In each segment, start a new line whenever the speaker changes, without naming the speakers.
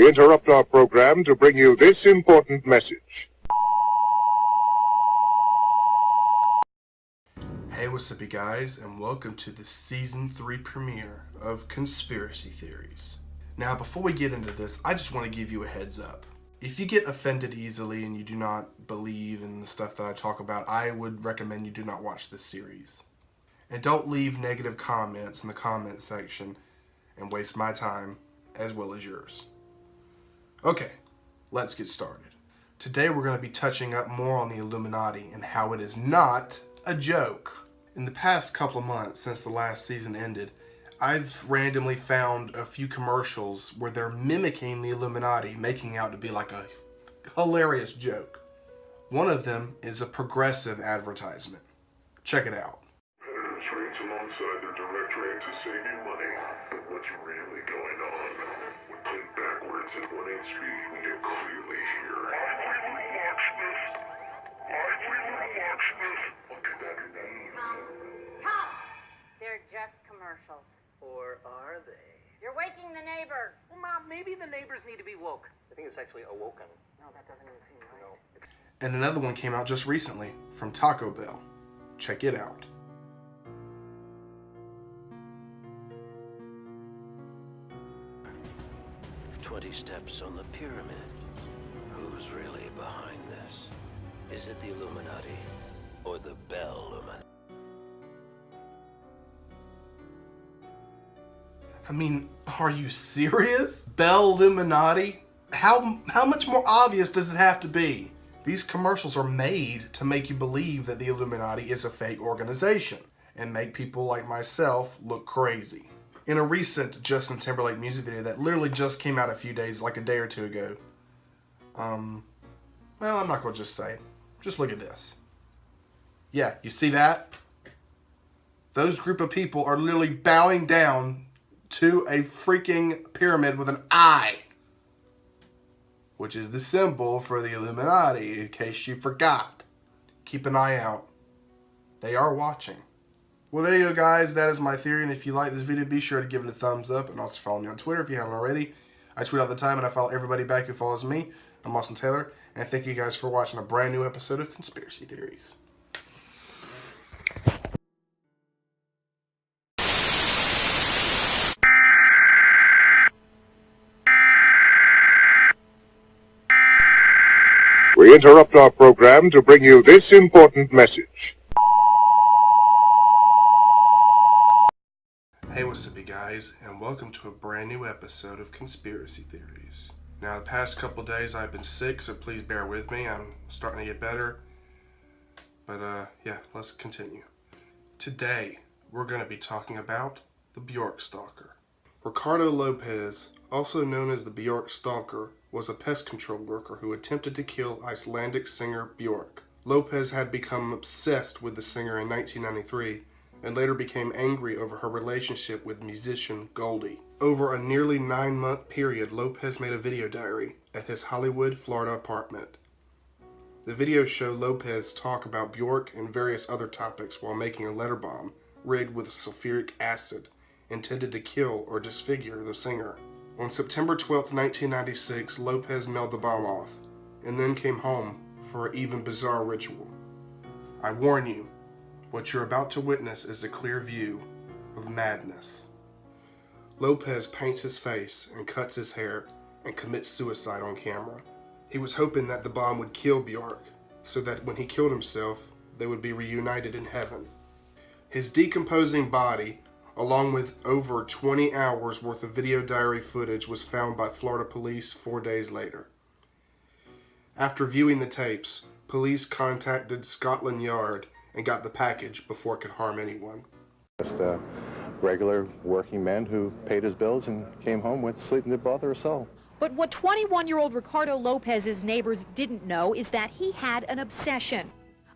We interrupt our program to bring you this important message.
Hey, what's up, you guys, and welcome to the Season 3 premiere of Conspiracy Theories. Now, before we get into this, I just want to give you a heads up. If you get offended easily and you do not believe in the stuff that I talk about, I would recommend you do not watch this series. And don't leave negative comments in the comment section and waste my time as well as yours. Okay, let's get started. Today we're going to be touching up more on the Illuminati and how it is not a joke. In the past couple of months since the last season ended, I've randomly found a few commercials where they're mimicking the Illuminati, making out to be like a hilarious joke. One of them is a progressive advertisement. Check it out.
Competitors rates alongside their direct rate to save you money. But what's really going on? When played backwards at 1/8 speed, we can clearly hear. Lively little locksmith. Lively little locksmith. Look at that name.
Tom! They're just commercials.
Or are they?
You're waking the neighbors.
Well, Mom, maybe the neighbors need to be woke. I think it's actually awoken.
No, that doesn't even seem right.
No.
And another one came out just recently from Taco Bell. Check it out.
"20 steps on the pyramid. Who's really behind this? Is it the Illuminati or the Bell-Luminati?"
I mean, are you serious? Bell-Luminati? How much more obvious does it have to be? These commercials are made to make you believe that the Illuminati is a fake organization and make people like myself look crazy. In a recent Justin Timberlake music video that literally just came out a few days, like a day or two ago. Well, I'm not going to just say it. Just look at this. Yeah, you see that? Those group of people are literally bowing down to a freaking pyramid with an eye, which is the symbol for the Illuminati, in case you forgot. Keep an eye out. They are watching. Well, there you go, guys. That is my theory, and if you like this video, be sure to give it a thumbs up, and also follow me on Twitter if you haven't already. I tweet all the time, and I follow everybody back who follows me. I'm Austin Taylor, and thank you guys for watching a brand new episode of Conspiracy Theories.
We interrupt our program to bring you this important message.
Hey, what's up, you guys, and welcome to a brand new episode of Conspiracy Theories. Now, the past couple days I've been sick, so please bear with me. I'm starting to get better. But, yeah, let's continue. Today, we're going to be talking about the Bjork Stalker. Ricardo Lopez, also known as the Bjork Stalker, was a pest control worker who attempted to kill Icelandic singer Bjork. Lopez had become obsessed with the singer in 1993 and later became angry over her relationship with musician Goldie. Over a nearly 9-month period, Lopez made a video diary at his Hollywood, Florida apartment. The videos show Lopez talk about Bjork and various other topics while making a letter bomb rigged with sulfuric acid intended to kill or disfigure the singer. On September 12, 1996, Lopez mailed the bomb off and then came home for an even bizarre ritual. I warn you, what you're about to witness is a clear view of madness. Lopez paints his face and cuts his hair and commits suicide on camera. He was hoping that the bomb would kill Bjork, so that when he killed himself, they would be reunited in heaven. His decomposing body, along with over 20 hours worth of video diary footage, was found by Florida police 4 days later. After viewing the tapes, police contacted Scotland Yard and got the package before it could harm anyone.
Just a regular working man who paid his bills and came home, went to sleep, and didn't bother a soul.
But what 21-year-old Ricardo Lopez's neighbors didn't know is that he had an obsession.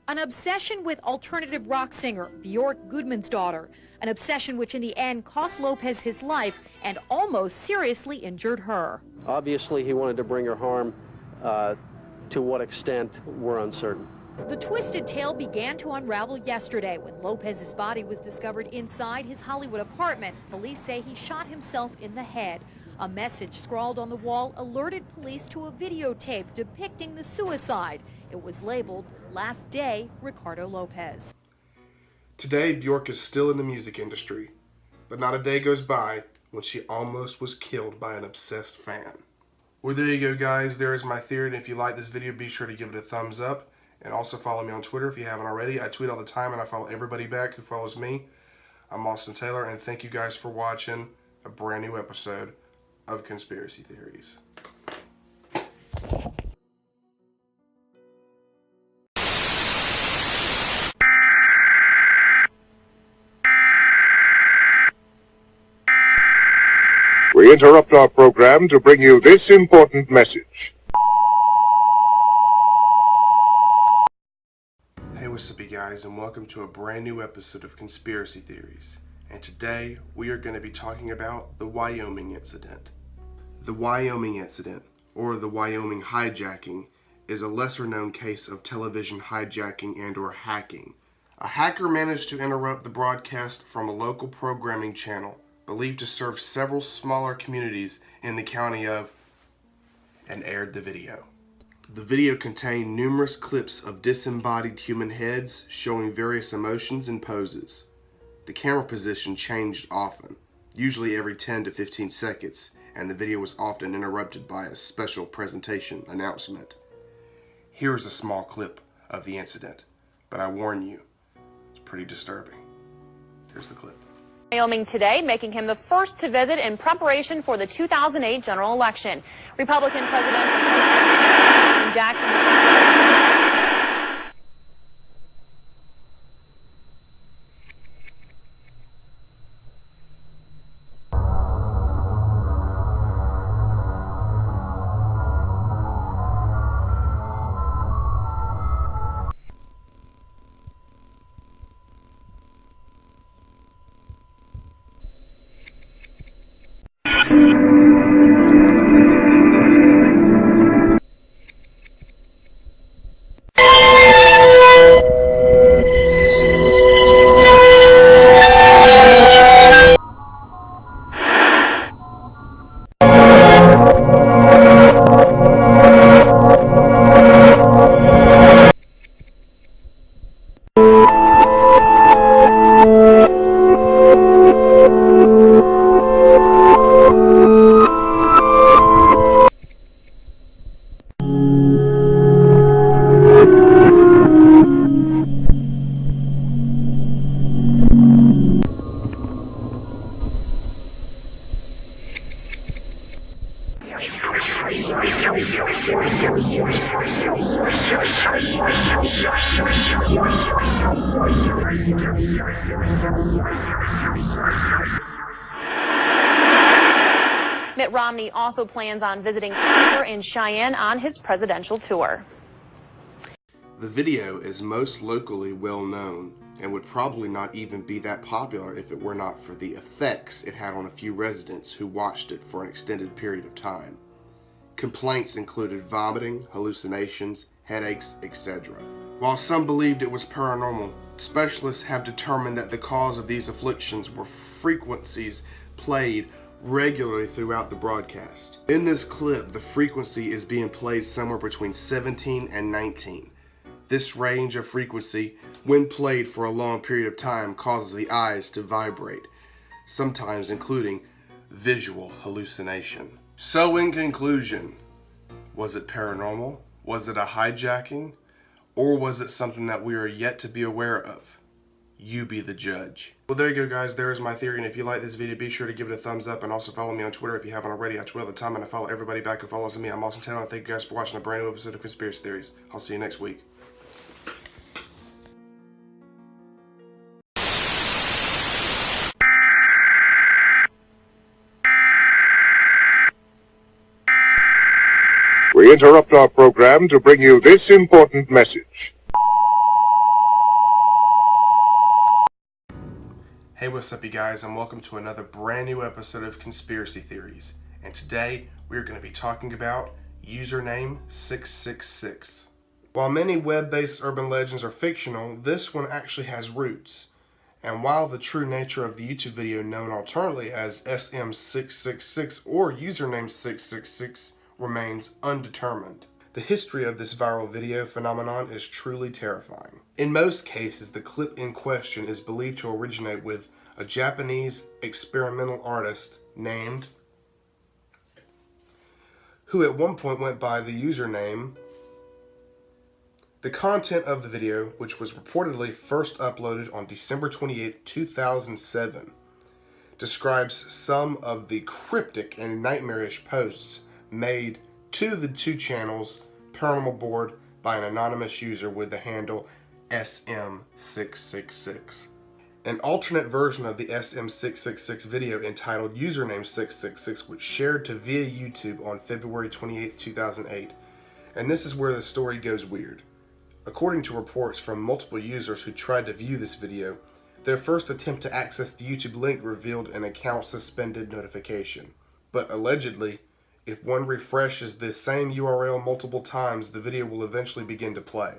An obsession with alternative rock singer Bjork Gudmundsdóttir. An obsession which in the end cost Lopez his life and almost seriously injured her.
Obviously, he wanted to bring her harm. To what extent, we're uncertain.
The twisted tale began to unravel yesterday when Lopez's body was discovered inside his Hollywood apartment. Police say he shot himself in the head. A message scrawled on the wall alerted police to a videotape depicting the suicide. It was labeled, "Last Day, Ricardo Lopez."
Today, Bjork is still in the music industry, but not a day goes by when she almost was killed by an obsessed fan. Well, there you go, guys. There is my theory, and if you like this video, be sure to give it a thumbs up, and also follow me on Twitter if you haven't already. I tweet all the time, and I follow everybody back who follows me. I'm Austin Taylor, and thank you guys for watching a brand new episode of Conspiracy Theories.
We interrupt our program to bring you this important message.
Hey, what's up, you guys, and welcome to a brand new episode of Conspiracy Theories. And today, we are going to be talking about the Wyoming incident. The Wyoming incident, or the Wyoming hijacking, is a lesser-known case of television hijacking and/or hacking. A hacker managed to interrupt the broadcast from a local programming channel believed to serve several smaller communities in the county of, and aired the video. The video contained numerous clips of disembodied human heads showing various emotions and poses. The camera position changed often, usually every 10 to 15 seconds, and the video was often interrupted by a special presentation announcement. Here is a small clip of the incident, but I warn you, it's pretty disturbing. Here's the clip.
Wyoming today, making him the first to visit in preparation for the 2008 general election. Republican President Jackson. Mitt Romney also plans on visiting Casper and Cheyenne on his presidential tour.
The video is most locally well known and would probably not even be that popular if it were not for the effects it had on a few residents who watched it for an extended period of time. Complaints included vomiting, hallucinations, headaches, etc. While some believed it was paranormal, specialists have determined that the cause of these afflictions were frequencies played regularly throughout the broadcast. In this clip, the frequency is being played somewhere between 17 and 19. This range of frequency, when played for a long period of time, causes the eyes to vibrate, sometimes including visual hallucination. So in conclusion, was it paranormal? Was it a hijacking? Or was it something that we are yet to be aware of? You be the judge. Well, there you go, guys. There is my theory, and if you like this video, be sure to give it a thumbs up, and also follow me on Twitter if you haven't already. I tweet all the time, and I follow everybody back who follows me. I'm Austin Taylor, and thank you guys for watching a brand new episode of Conspiracy Theories. I'll see you next week.
We interrupt our program to bring you this important message.
Hey, what's up, you guys, and welcome to another brand new episode of Conspiracy Theories. And today, we are going to be talking about Username 666. While many web-based urban legends are fictional, this one actually has roots. And while the true nature of the YouTube video, known alternately as SM666 or username 666, remains undetermined, the history of this viral video phenomenon is truly terrifying. In most cases, the clip in question is believed to originate with a Japanese experimental artist named, who at one point went by the username. The content of the video, which was reportedly first uploaded on December 28, 2007, describes some of the cryptic and nightmarish posts made to the two channels Paranormal Board by an anonymous user with the handle SM666. An alternate version of the SM666 video entitled Username 666 was shared to via YouTube on February 28, 2008, and this is where the story goes weird. According to reports from multiple users who tried to view this video, their first attempt to access the YouTube link revealed an account suspended notification. But allegedly, if one refreshes this same URL multiple times, the video will eventually begin to play.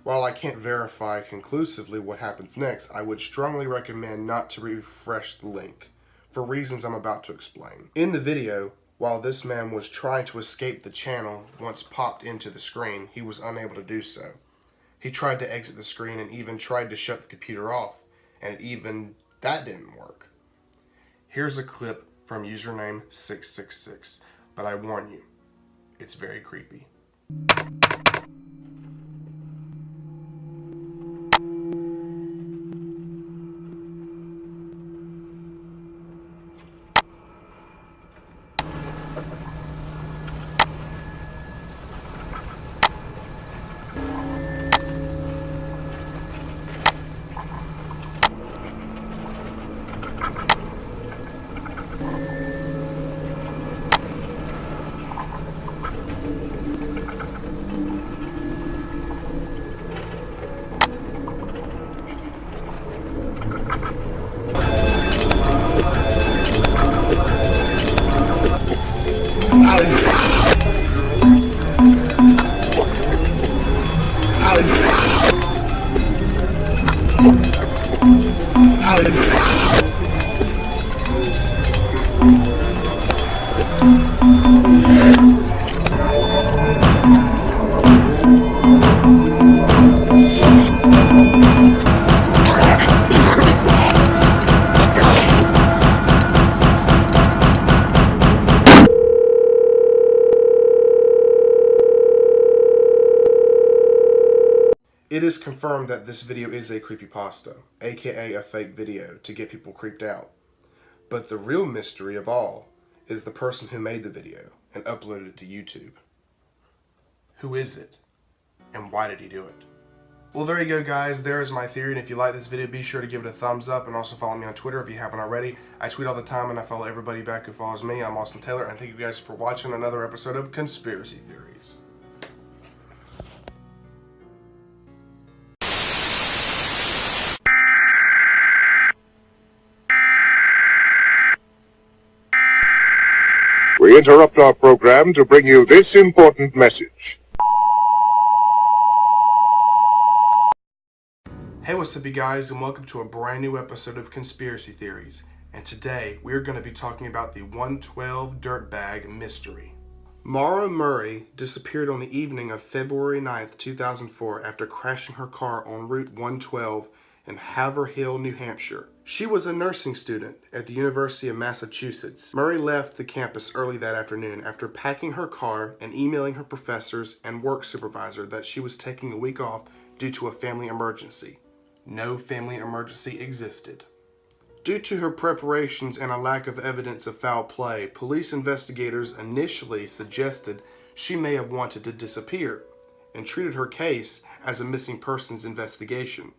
While I can't verify conclusively what happens next, I would strongly recommend not to refresh the link, for reasons I'm about to explain. In the video, while this man was trying to escape the channel once popped into the screen, he was unable to do so. He tried to exit the screen and even tried to shut the computer off, and even that didn't work. Here's a clip from username 666, but I warn you, it's very creepy. It is confirmed that this video is a creepypasta, aka a fake video to get people creeped out. But the real mystery of all is the person who made the video and uploaded it to YouTube. Who is it? And why did he do it? Well, there you go, guys. There is my theory, and if you like this video, be sure to give it a thumbs up, and also follow me on Twitter if you haven't already. I tweet all the time, and I follow everybody back who follows me. I'm Austin Taylor, and thank you guys for watching another episode of Conspiracy Theories.
We interrupt our program to bring you this important message.
Hey, what's up, you guys, and welcome to a brand new episode of Conspiracy Theories. And today, we're going to be talking about the 112 Dirtbag Mystery. Maura Murray disappeared on the evening of February 9th, 2004 after crashing her car on Route 112 in Haverhill, New Hampshire. She was a nursing student at the University of Massachusetts. Murray left the campus early that afternoon after packing her car and emailing her professors and work supervisor that she was taking a week off due to a family emergency. No family emergency existed. Due to her preparations and a lack of evidence of foul play, police investigators initially suggested she may have wanted to disappear and treated her case as a missing persons investigation.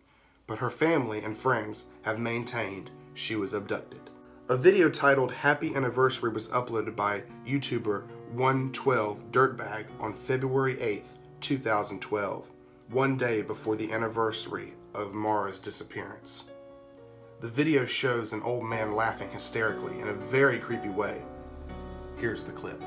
But her family and friends have maintained she was abducted. A video titled Happy Anniversary was uploaded by YouTuber 112 Dirtbag on February 8th, 2012, one day before the anniversary of Maura's disappearance. The video shows an old man laughing hysterically in a very creepy way. Here's the clip.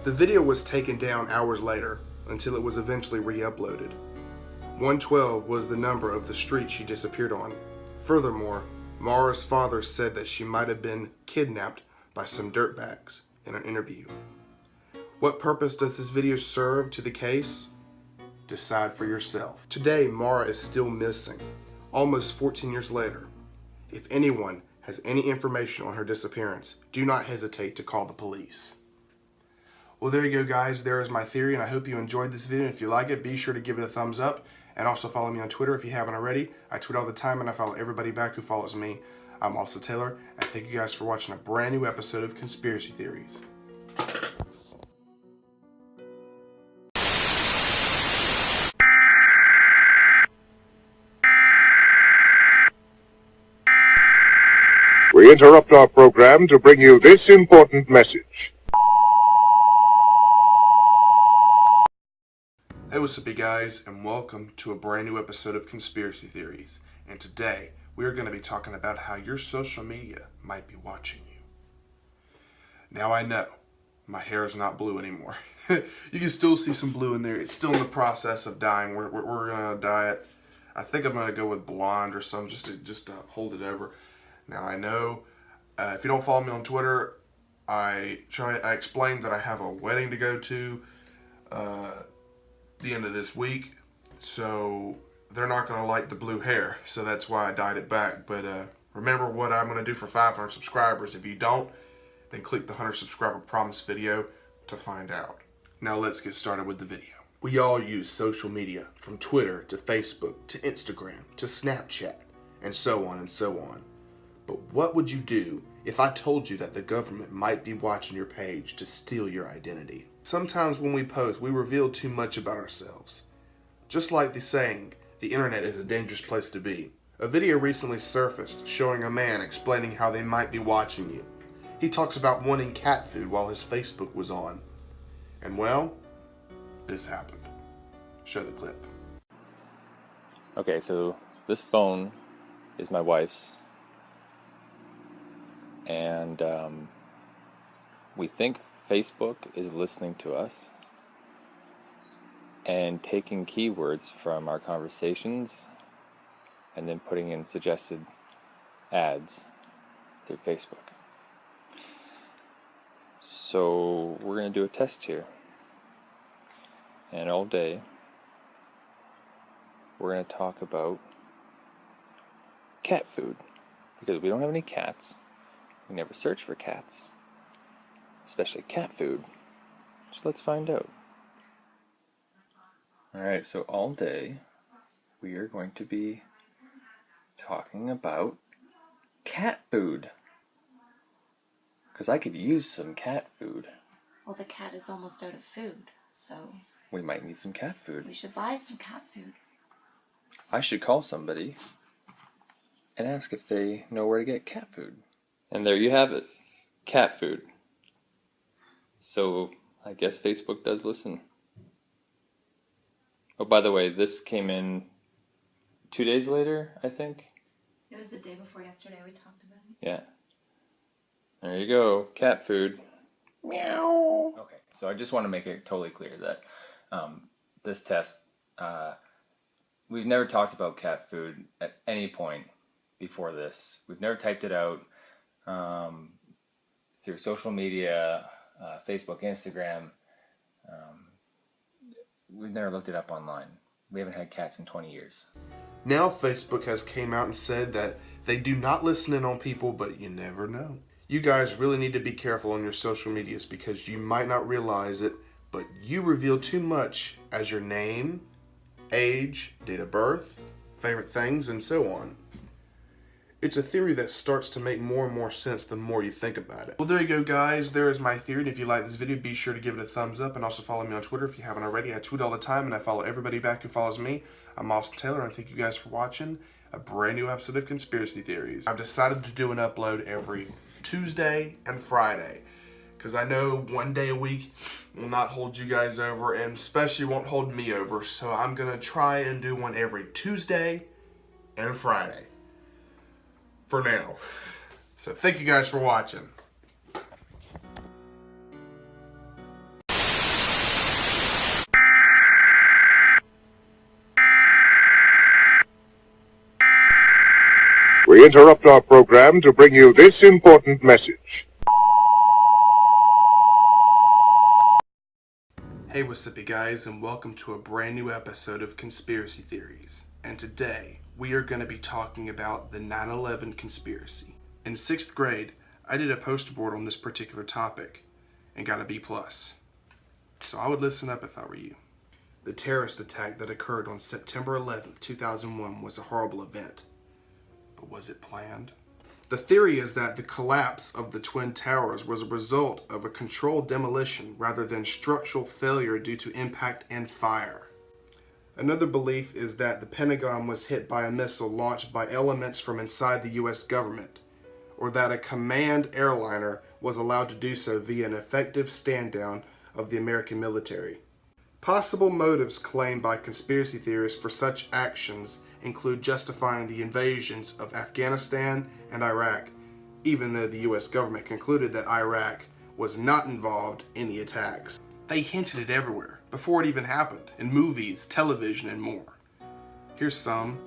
The video was taken down hours later until it was eventually re-uploaded. 112 was the number of the street she disappeared on. Furthermore, Mara's father said that she might have been kidnapped by some dirtbags in an interview. What purpose does this video serve to the case? Decide for yourself. Today, Mara is still missing, almost 14 years later. If anyone has any information on her disappearance, do not hesitate to call the police. Well, there you go, guys. There is my theory, and I hope you enjoyed this video. If you like it, be sure to give it a thumbs up, and also follow me on Twitter if you haven't already. I tweet all the time, and I follow everybody back who follows me. I'm Austin Taylor, and thank you guys for watching a brand new episode of Conspiracy Theories.
We interrupt our program to bring you this important message.
Hey, what's up, you guys, and welcome to a brand new episode of Conspiracy Theories. And today, we are going to be talking about how your social media might be watching you. Now, I know my hair is not blue anymore. You can still see some blue in there. It's still in the process of dyeing. We're going to dye it. I think I'm going to go with blonde or something just to hold it over. Now, I know if you don't follow me on Twitter, I explained that I have a wedding to go to the end of this week, so they're not going to like the blue hair, so that's why I dyed it back. But remember what I'm going to do for 500 subscribers. If you don't, then click the 100 subscriber promise video to find out. Now let's get started with the video. We all use social media, from Twitter to Facebook to Instagram to Snapchat and so on and so on. But what would you do if I told you that the government might be watching your page to steal your identity? Sometimes when we post, we reveal too much about ourselves. Just like the saying, the internet is a dangerous place to be. A video recently surfaced showing a man explaining how they might be watching you. He talks about wanting cat food while his Facebook was on. And well, this happened. Show the clip.
Okay, so this phone is my wife's. And we think Facebook is listening to us and taking keywords from our conversations and then putting in suggested ads through Facebook. So we're going to do a test here. And all day we're going to talk about cat food, because we don't have any cats. We never search for cats, especially cat food. So let's find out. Alright, so all day we are going to be talking about cat food. Because I could use some cat food.
Well, the cat is almost out of food, so
we might need some cat food.
we should buy some cat food.
I should call somebody and ask if they know where to get cat food. And there you have it, cat food. So I guess Facebook does listen. Oh, by the way, this came in 2 days later, I think.
It was the day before yesterday we talked about it.
Yeah. There you go, cat food. Meow. Okay, so I just want to make it totally clear that this test, we've never talked about cat food at any point before this. We've never typed it out through social media, Facebook, Instagram. We've never looked it up online. We haven't had cats in 20 years.
Now Facebook has came out and said that they do not listen in on people, but you never know. You guys really need to be careful on your social medias, because you might not realize it, but you reveal too much as your name, age, date of birth, favorite things, and so on. It's a theory that starts to make more and more sense the more you think about it. Well, there you go, guys. There is my theory. And if you like this video, be sure to give it a thumbs up, and also follow me on Twitter if you haven't already. I tweet all the time, and I follow everybody back who follows me. I'm Austin Taylor, and thank you guys for watching a brand new episode of Conspiracy Theories. I've decided to do an upload every Tuesday and Friday, because I know one day a week will not hold you guys over, and especially won't hold me over. So I'm going to try and do one every Tuesday and Friday for now. So thank you guys for watching.
We interrupt our program to bring you this important message.
Hey, what's up, you guys, and welcome to a brand new episode of Conspiracy Theories. And today, we are going to be talking about the 9/11 conspiracy. In 6th grade, I did a poster board on this particular topic and got a B+. So I would listen up if I were you. The terrorist attack that occurred on September 11th, 2001 was a horrible event. But was it planned? The theory is that the collapse of the Twin Towers was a result of a controlled demolition rather than structural failure due to impact and fire. Another belief is that the Pentagon was hit by a missile launched by elements from inside the US government, or that a command airliner was allowed to do so via an effective stand-down of the American military. Possible motives claimed by conspiracy theorists for such actions include justifying the invasions of Afghanistan and Iraq, even though the US government concluded that Iraq was not involved in the attacks. They hinted it everywhere, before it even happened, in movies, television, and more. Here's some.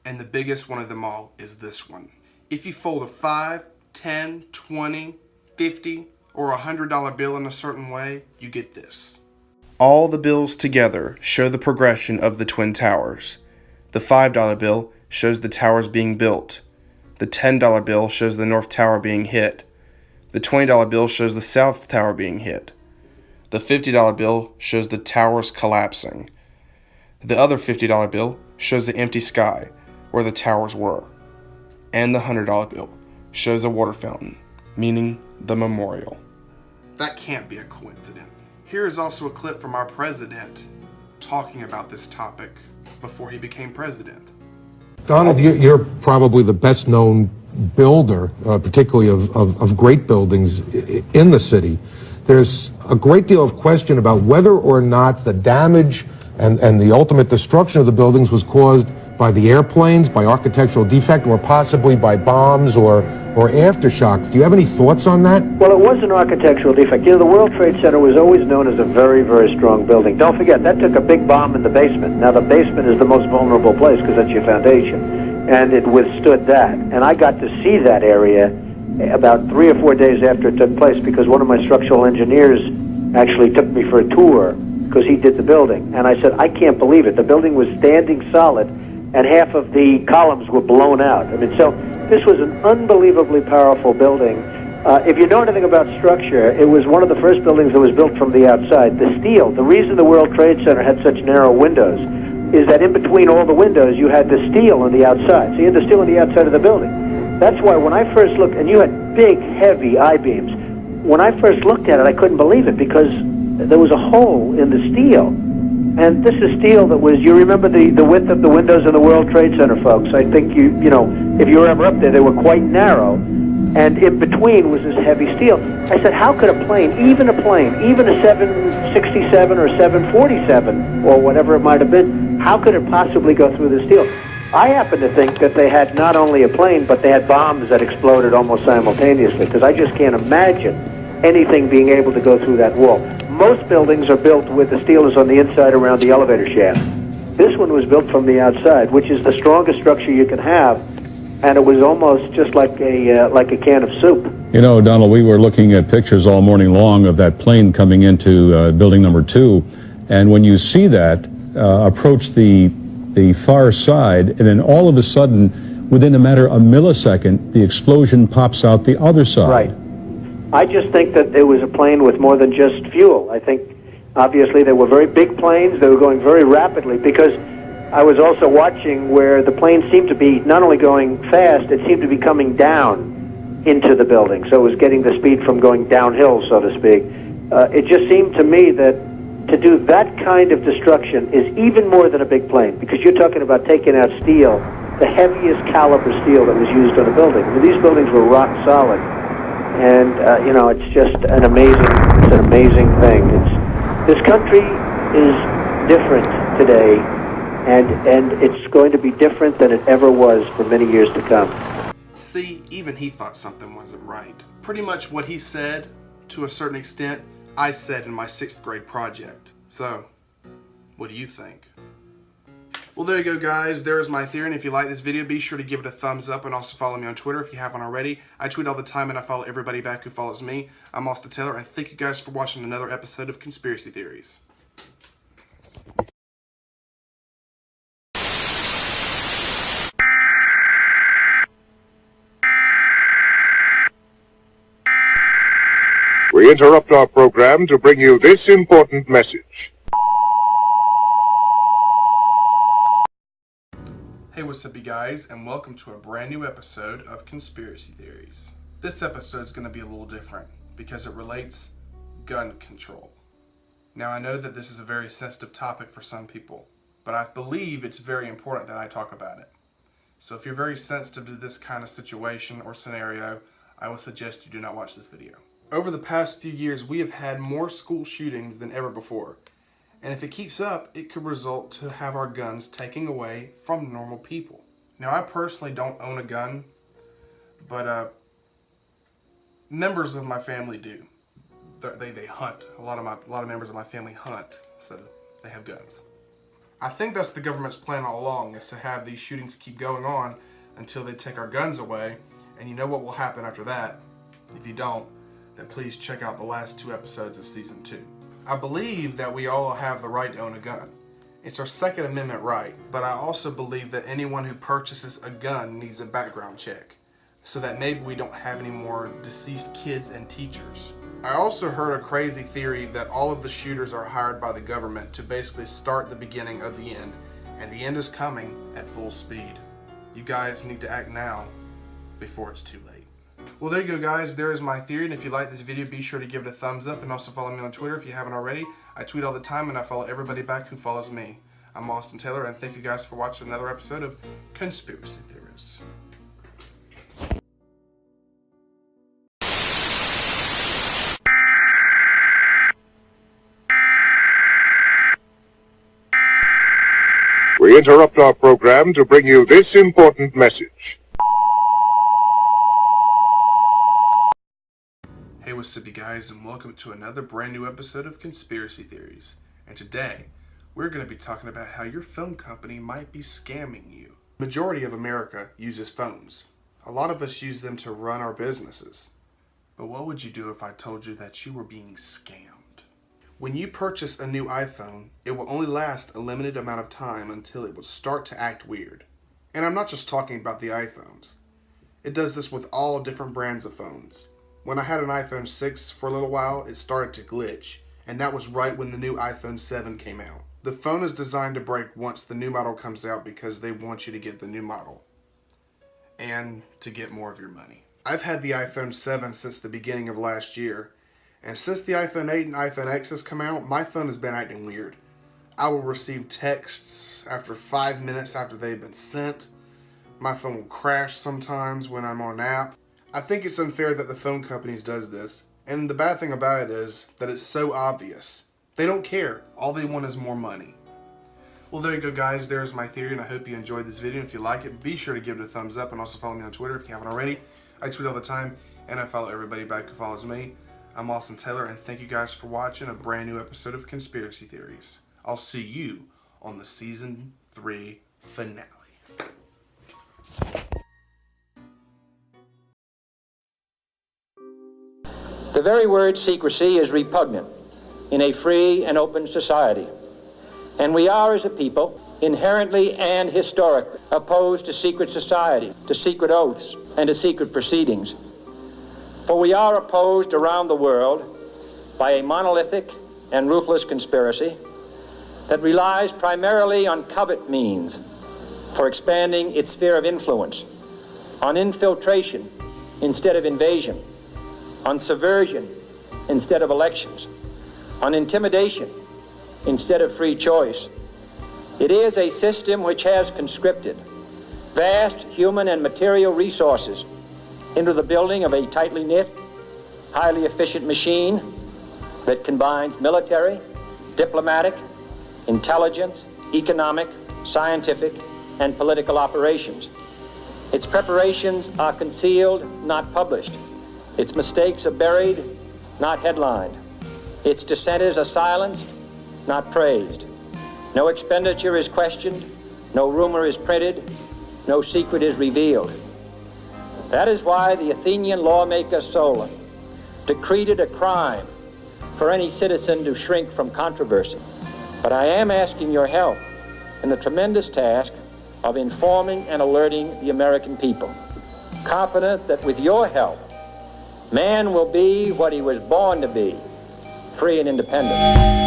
And the biggest one of them all is this one. If you fold a 5, 10, 20, 50, or $100 bill in a certain way, you get this. All the bills together show the progression of the Twin Towers. The $5 bill shows the towers being built. The $10 bill shows the North Tower being hit. The $20 bill shows the South Tower being hit. The $50 bill shows the towers collapsing. The other $50 bill shows the empty sky, where the towers were, and the $100 bill shows a water fountain, meaning the memorial. That can't be a coincidence. Here is also a clip from our president talking about this topic before he became president.
Donald, you're probably the best known builder, particularly of great buildings in the city. There's a great deal of question about whether or not the damage and the ultimate destruction of the buildings was caused by the airplanes, by architectural defect, or possibly by bombs or aftershocks. Do you have any thoughts on that?
Well, it was an architectural defect. You know, the World Trade Center was always known as a very, very strong building. Don't forget, that took a big bomb in the basement. Now, the basement is the most vulnerable place because that's your foundation, and it withstood that. And I got to see that area about 3 or 4 days after it took place because one of my structural engineers actually took me for a tour because he did the building. And I said, I can't believe it. The building was standing solid, and half of the columns were blown out. I mean, so this was an unbelievably powerful building. If you know anything about structure, it was one of the first buildings that was built from the outside. The steel, the reason the World Trade Center had such narrow windows is that in between all the windows, you had the steel on the outside. So you had the steel on the outside of the building. That's why when I first looked, and you had big, heavy I-beams, when I first looked at it, I couldn't believe it because there was a hole in the steel. And this is steel that was, you remember the width of the windows in the World Trade Center, folks. I think you know, if you were ever up there, they were quite narrow. And in between was this heavy steel. I said, how could a plane, even a 767 or 747, or whatever it might have been, how could it possibly go through the steel? I happen to think that they had not only a plane, but they had bombs that exploded almost simultaneously, because I just can't imagine anything being able to go through that wall. Most buildings are built with the steel is on the inside around the elevator shaft. This one was built from the outside, which is the strongest structure you can have, and it was almost just like a can of soup.
You know, Donald, we were looking at pictures all morning long of that plane coming into building number 2, and when you see that approach the far side, and then all of a sudden, within a matter of a millisecond, the explosion pops out the other side.
Right. I just think that it was a plane with more than just fuel. I think, obviously, they were very big planes. They were going very rapidly because I was also watching where the plane seemed to be not only going fast, it seemed to be coming down into the building. So it was getting the speed from going downhill, so to speak. It just seemed to me that to do that kind of destruction is even more than a big plane, because you're talking about taking out steel, the heaviest caliber steel that was used on a building. I mean, these buildings were rock solid, and it's just an amazing thing. This country is different today, and it's going to be different than it ever was for many years to come.
See, even he thought something wasn't right. Pretty much what he said, to a certain extent, I said in my 6th grade project. So, what do you think? Well, there you go, guys. There's my theory, and if you like this video, be sure to give it a thumbs up, and also follow me on Twitter if you haven't already. I tweet all the time, and I follow everybody back who follows me. I'm Austin Taylor, and thank you guys for watching another episode of Conspiracy Theories.
We interrupt our program to bring you this important message.
Hey, what's up, you guys, and welcome to a brand new episode of Conspiracy Theories. This episode is going to be a little different because it relates gun control. Now, I know that this is a very sensitive topic for some people, but I believe it's very important that I talk about it. So if you're very sensitive to this kind of situation or scenario, I would suggest you do not watch this video. Over the past few years, we have had more school shootings than ever before. And if it keeps up, it could result to have our guns taken away from normal people. Now, I personally don't own a gun, but members of my family do. They hunt. A lot of members of my family hunt, so they have guns. I think that's the government's plan all along, is to have these shootings keep going on until they take our guns away. And you know what will happen after that? If you don't, then please check out the last 2 episodes of Season 2. I believe that we all have the right to own a gun. It's our Second Amendment right, but I also believe that anyone who purchases a gun needs a background check, so that maybe we don't have any more deceased kids and teachers. I also heard a crazy theory that all of the shooters are hired by the government to basically start the beginning of the end, and the end is coming at full speed. You guys need to act now before it's too late. Well, there you go, guys. There is my theory, and if you like this video, be sure to give it a thumbs up, and also follow me on Twitter if you haven't already. I tweet all the time, and I follow everybody back who follows me. I'm Austin Taylor, and thank you guys for watching another episode of Conspiracy Theories.
We interrupt our program to bring you this important message.
Hey, what's up, you guys, and welcome to another brand new episode of Conspiracy Theories. And today, we're going to be talking about how your phone company might be scamming you. The majority of America uses phones. A lot of us use them to run our businesses. But what would you do if I told you that you were being scammed? When you purchase a new iPhone, it will only last a limited amount of time until it will start to act weird. And I'm not just talking about the iPhones. It does this with all different brands of phones. When I had an iPhone 6 for a little while, it started to glitch, and that was right when the new iPhone 7 came out. The phone is designed to break once the new model comes out because they want you to get the new model and to get more of your money. I've had the iPhone 7 since the beginning of last year, and since the iPhone 8 and iPhone X has come out, my phone has been acting weird. I will receive texts after 5 minutes after they've been sent. My phone will crash sometimes when I'm on an app. I think it's unfair that the phone companies does this, and the bad thing about it is that it's so obvious. They don't care. All they want is more money. Well, there you go, guys. There's my theory, and I hope you enjoyed this video. If you like it, be sure to give it a thumbs up, and also follow me on Twitter if you haven't already. I tweet all the time, and I follow everybody back who follows me. I'm Austin Taylor, and thank you guys for watching a brand new episode of Conspiracy Theories. I'll see you on the Season 3 finale.
The very word secrecy is repugnant in a free and open society. And we are, as a people, inherently and historically opposed to secret society, to secret oaths, and to secret proceedings. For we are opposed around the world by a monolithic and ruthless conspiracy that relies primarily on covert means for expanding its sphere of influence, on infiltration instead of invasion, on subversion instead of elections, on intimidation instead of free choice. It is a system which has conscripted vast human and material resources into the building of a tightly knit, highly efficient machine that combines military, diplomatic, intelligence, economic, scientific, and political operations. Its preparations are concealed, not published. Its mistakes are buried, not headlined. Its dissenters are silenced, not praised. No expenditure is questioned, no rumor is printed, no secret is revealed. That is why the Athenian lawmaker Solon decreed it a crime for any citizen to shrink from controversy. But I am asking your help in the tremendous task of informing and alerting the American people, confident that with your help, man will be what he was born to be, free and independent.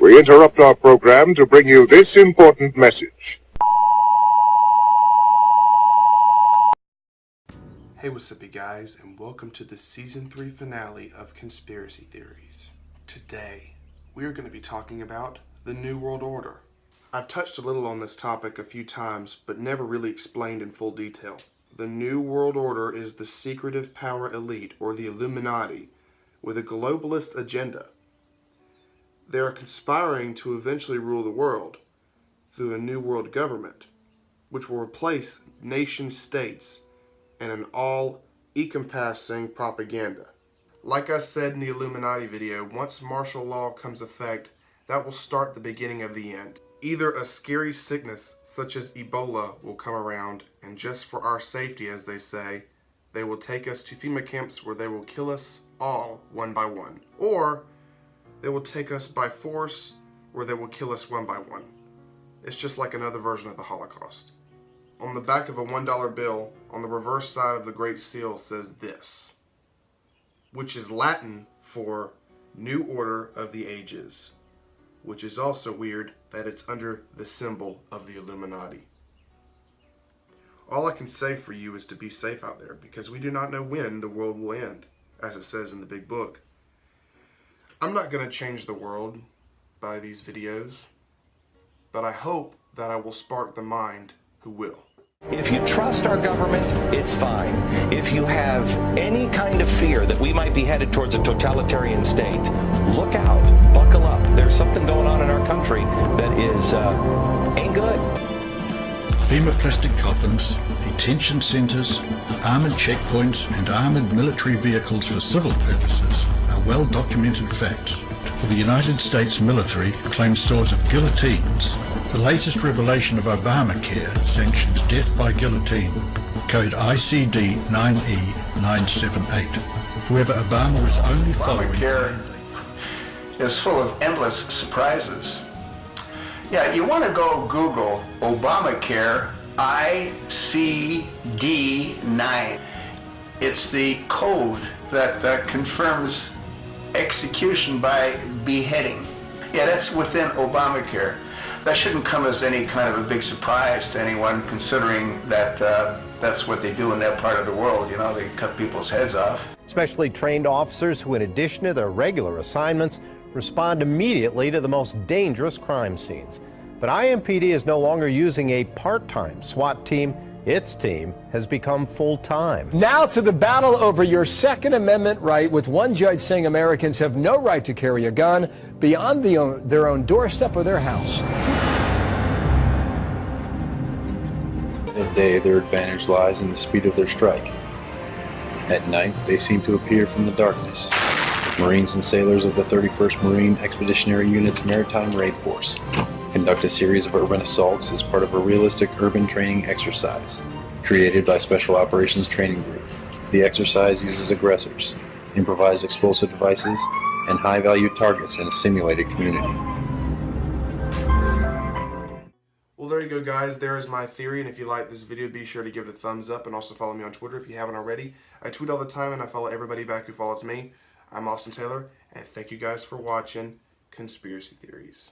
We interrupt our program to bring you this important message.
Hey, what's up, you guys, and welcome to the Season 3 finale of Conspiracy Theories. Today, we are going to be talking about the New World Order. I've touched a little on this topic a few times, but never really explained in full detail. The New World Order is the secretive power elite, or the Illuminati, with a globalist agenda. They are conspiring to eventually rule the world through a new world government, which will replace nation states and an all-encompassing propaganda. Like I said in the Illuminati video, once martial law comes effect, that will start the beginning of the end. Either a scary sickness such as Ebola will come around, and just for our safety, as they say, they will take us to FEMA camps where they will kill us all one by one. Or they will take us by force, where they will kill us one by one. It's just like another version of the Holocaust. On the back of a $1 bill, on the reverse side of the Great Seal, says this, which is Latin for New Order of the Ages, which is also weird that it's under the symbol of the Illuminati. All I can say for you is to be safe out there, because we do not know when the world will end, as it says in the big book. I'm not going to change the world by these videos, but I hope that I will spark the mind who will.
If you trust our government, it's fine. If you have any kind of fear that we might be headed towards a totalitarian state, look out, buckle up. There's something going on in our country that is, ain't good.
FEMA plastic coffins, detention centers, armored checkpoints, and armored military vehicles for civil purposes are well-documented facts. For the United States military claims stores of guillotines. The latest revelation of Obamacare sanctions death by guillotine, code ICD 9E978. However, Obama was only following...
Obamacare is full of endless surprises. Yeah, you want to go Google Obamacare ICD-9. It's the code that confirms execution by beheading. Yeah, that's within Obamacare. That shouldn't come as any kind of a big surprise to anyone, considering that that's what they do in that part of the world. You know, they cut people's heads off.
Specially trained officers who, in addition to their regular assignments, respond immediately to the most dangerous crime scenes. But IMPD is no longer using a part-time SWAT team. Its team has become full-time.
Now to the battle over your Second Amendment right, with one judge saying Americans have no right to carry a gun beyond their own doorstep or their house.
At day, their advantage lies in the speed of their strike. At night, they seem to appear from the darkness. Marines and sailors of the 31st Marine Expeditionary Unit's Maritime Raid Force conduct a series of urban assaults as part of a realistic urban training exercise created by Special Operations Training Group. The exercise uses aggressors, improvised explosive devices, and high-value targets in a simulated community.
Well, there you go, guys. There is my theory, and if you like this video, be sure to give it a thumbs up, and also follow me on Twitter if you haven't already. I tweet all the time, and I follow everybody back who follows me. I'm Austin Taylor, And thank you guys for watching Conspiracy Theories.